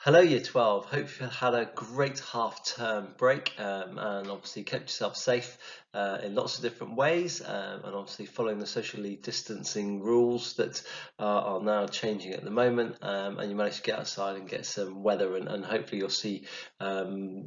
Hello, Year 12. Hope you had a great half-term break and obviously kept yourself safe in lots of different ways and obviously following the socially distancing rules that are now changing at the moment and you managed to get outside and get some weather and hopefully you'll see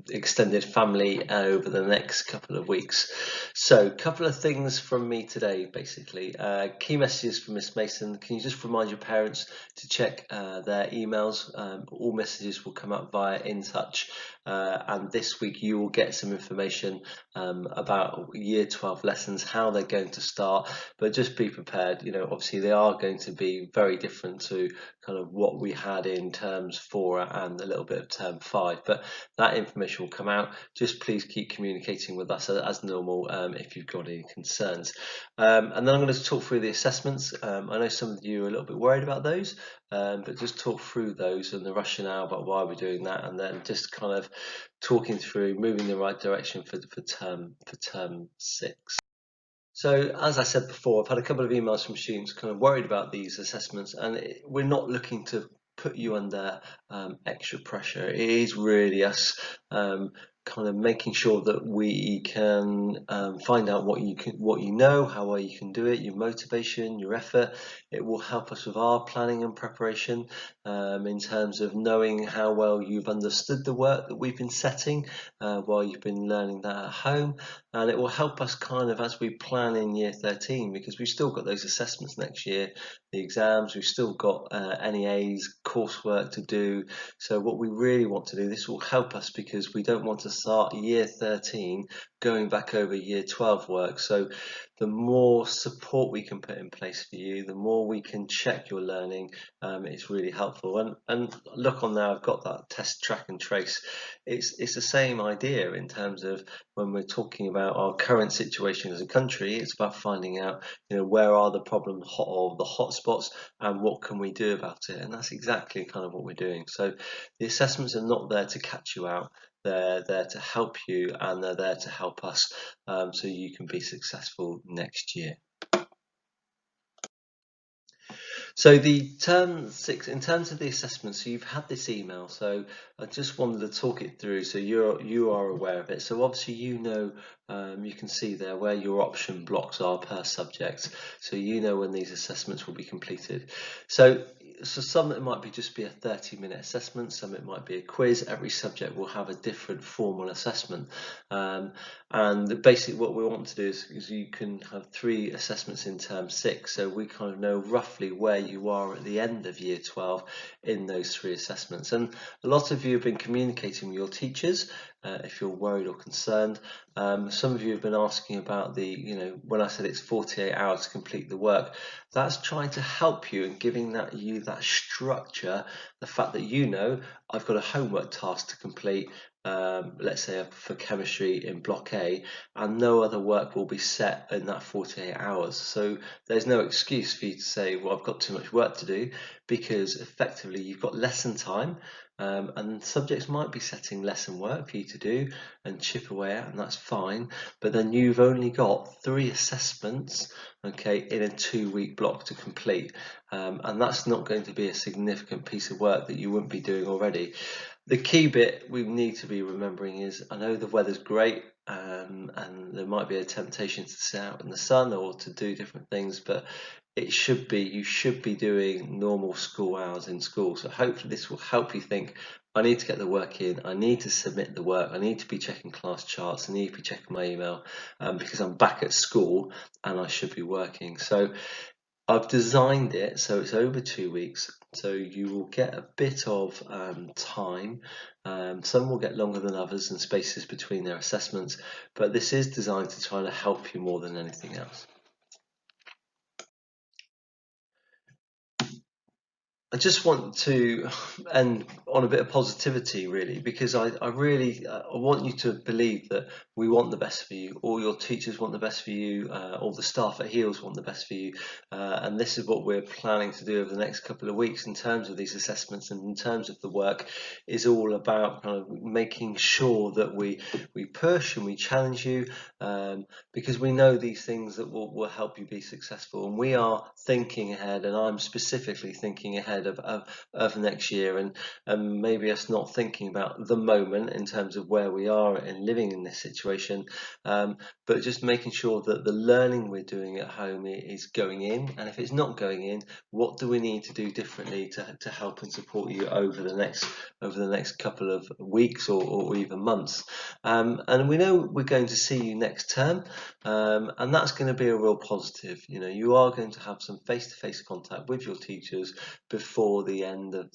extended family over the next couple of weeks. So a couple of things from me today basically. Key messages from Miss Mason. Can you just remind your parents to check their emails? All messages will come out via In Touch and this week you will get some information about Year 12 lessons, how they're going to start, but just be prepared. You know, obviously they are going to be very different to kind of what we had in terms 4 and a little bit of term 5, but that information will come out. Just please keep communicating with us as normal if you've got any concerns. And then I'm going to talk through the assessments. I know some of you are a little bit worried about those, but just talk through those and the rationale about why we're doing that, and then just kind of talking through moving in the right direction for term 6. So as I said before, I've had a couple of emails from students kind of worried about these assessments, and we're not looking to put you under extra pressure. It is really us kind of making sure that we can find out what you know, how well you can do it, your motivation, your effort. It will help us with our planning and preparation in terms of knowing how well you've understood the work that we've been setting while you've been learning that at home, and it will help us kind of as we plan in year 13, because we've still got those assessments next year, the exams, we've still got NEAs, coursework to do. So what we really want to do, this will help us because we don't want to start year 13 going back over year 12 work. So the more support we can put in place for you, the more we can check your learning, it's really helpful. And look on there, I've got that test, track and trace. It's the same idea in terms of when we're talking about our current situation as a country. It's about finding out, you know, where are the problems or the hotspots and what can we do about it, and that's exactly kind of what we're doing. So the assessments are not there to catch you out, they're there to help you, and they're there to help us so you can be successful next year. So the term 6, in terms of the assessment, so you've had this email, so I just wanted to talk it through so you are aware of it. So obviously you know, you can see there where your option blocks are per subject, so you know when these assessments will be completed. So some it might be just be a 30-minute assessment, some it might be a quiz. Every subject will have a different formal assessment, and basically what we want to do is you can have 3 assessments in term 6, so we kind of know roughly where you are at the end of year 12 in those 3 assessments. And a lot of you have been communicating with your teachers if you're worried or concerned. Some of you have been asking about the, you know, when I said it's 48 hours to complete the work, that's trying to help you and giving you that structure, the fact that you know I've got a homework task to complete, let's say for chemistry in block A, and no other work will be set in that 48 hours. So there's no excuse for you to say, well, I've got too much work to do, because effectively you've got lesson time, and subjects might be setting lesson work for you to do and chip away at, and that's fine, but then you've only got 3 assessments, okay, in a 2-week block to complete, and that's not going to be a significant piece of work that you wouldn't be doing already. The key bit we need to be remembering is, I know the weather's great, and there might be a temptation to sit out in the sun or to do different things, but you should be doing normal school hours in school. So hopefully this will help you think, I need to get the work in, I need to submit the work, I need to be checking class charts, I need to be checking my email, because I'm back at school and I should be working. So I've designed it so it's over 2 weeks, so you will get a bit of time. Some will get longer than others and spaces between their assessments, but this is designed to try to help you more than anything else. I just want to end on a bit of positivity, really, because I really I want you to believe that we want the best for you. All your teachers want the best for you. All the staff at Heels want the best for you. And this is what we're planning to do over the next couple of weeks in terms of these assessments and in terms of the work, is all about kind of making sure that we push and we challenge you, because we know these things that will help you be successful. And we are thinking ahead, and I'm specifically thinking ahead ahead of next year, and maybe us not thinking about the moment in terms of where we are and living in this situation, but just making sure that the learning we're doing at home is going in, and if it's not going in, what do we need to do differently to help and support you over the next couple of weeks or even months. And we know we're going to see you next term, and that's going to be a real positive. You are going to have some face-to-face contact with your teachers before the end of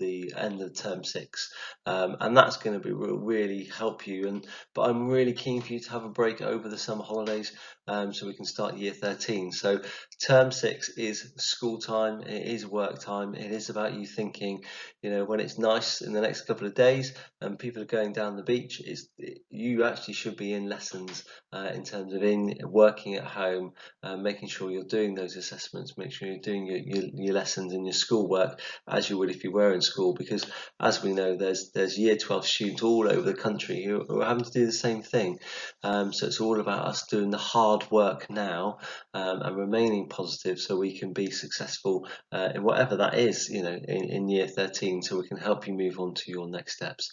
term 6, and that's going to be really help you. But I'm really keen for you to have a break over the summer holidays, so we can start year 13. So term 6 is school time, it is work time, it is about you thinking, when it's nice in the next couple of days and people are going down the beach, you actually should be in lessons, in terms of working at home, making sure you're doing those assessments, make sure you're doing your lessons and your schoolwork as you would if you were in school, because as we know, there's year 12 students all over the country who are having to do the same thing. So it's all about us doing the hard work now, and remaining positive so we can be successful in whatever that is, in year 13, so we can help you move on to your next steps.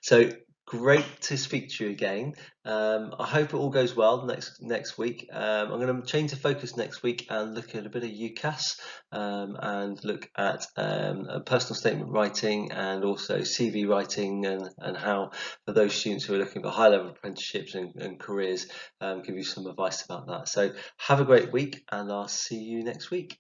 So great to speak to you again. I hope it all goes well next week. I'm going to change the focus next week and look at a bit of UCAS, and look at a personal statement writing and also CV writing, and how for those students who are looking for high level apprenticeships and careers, give you some advice about that. So have a great week, and I'll see you next week.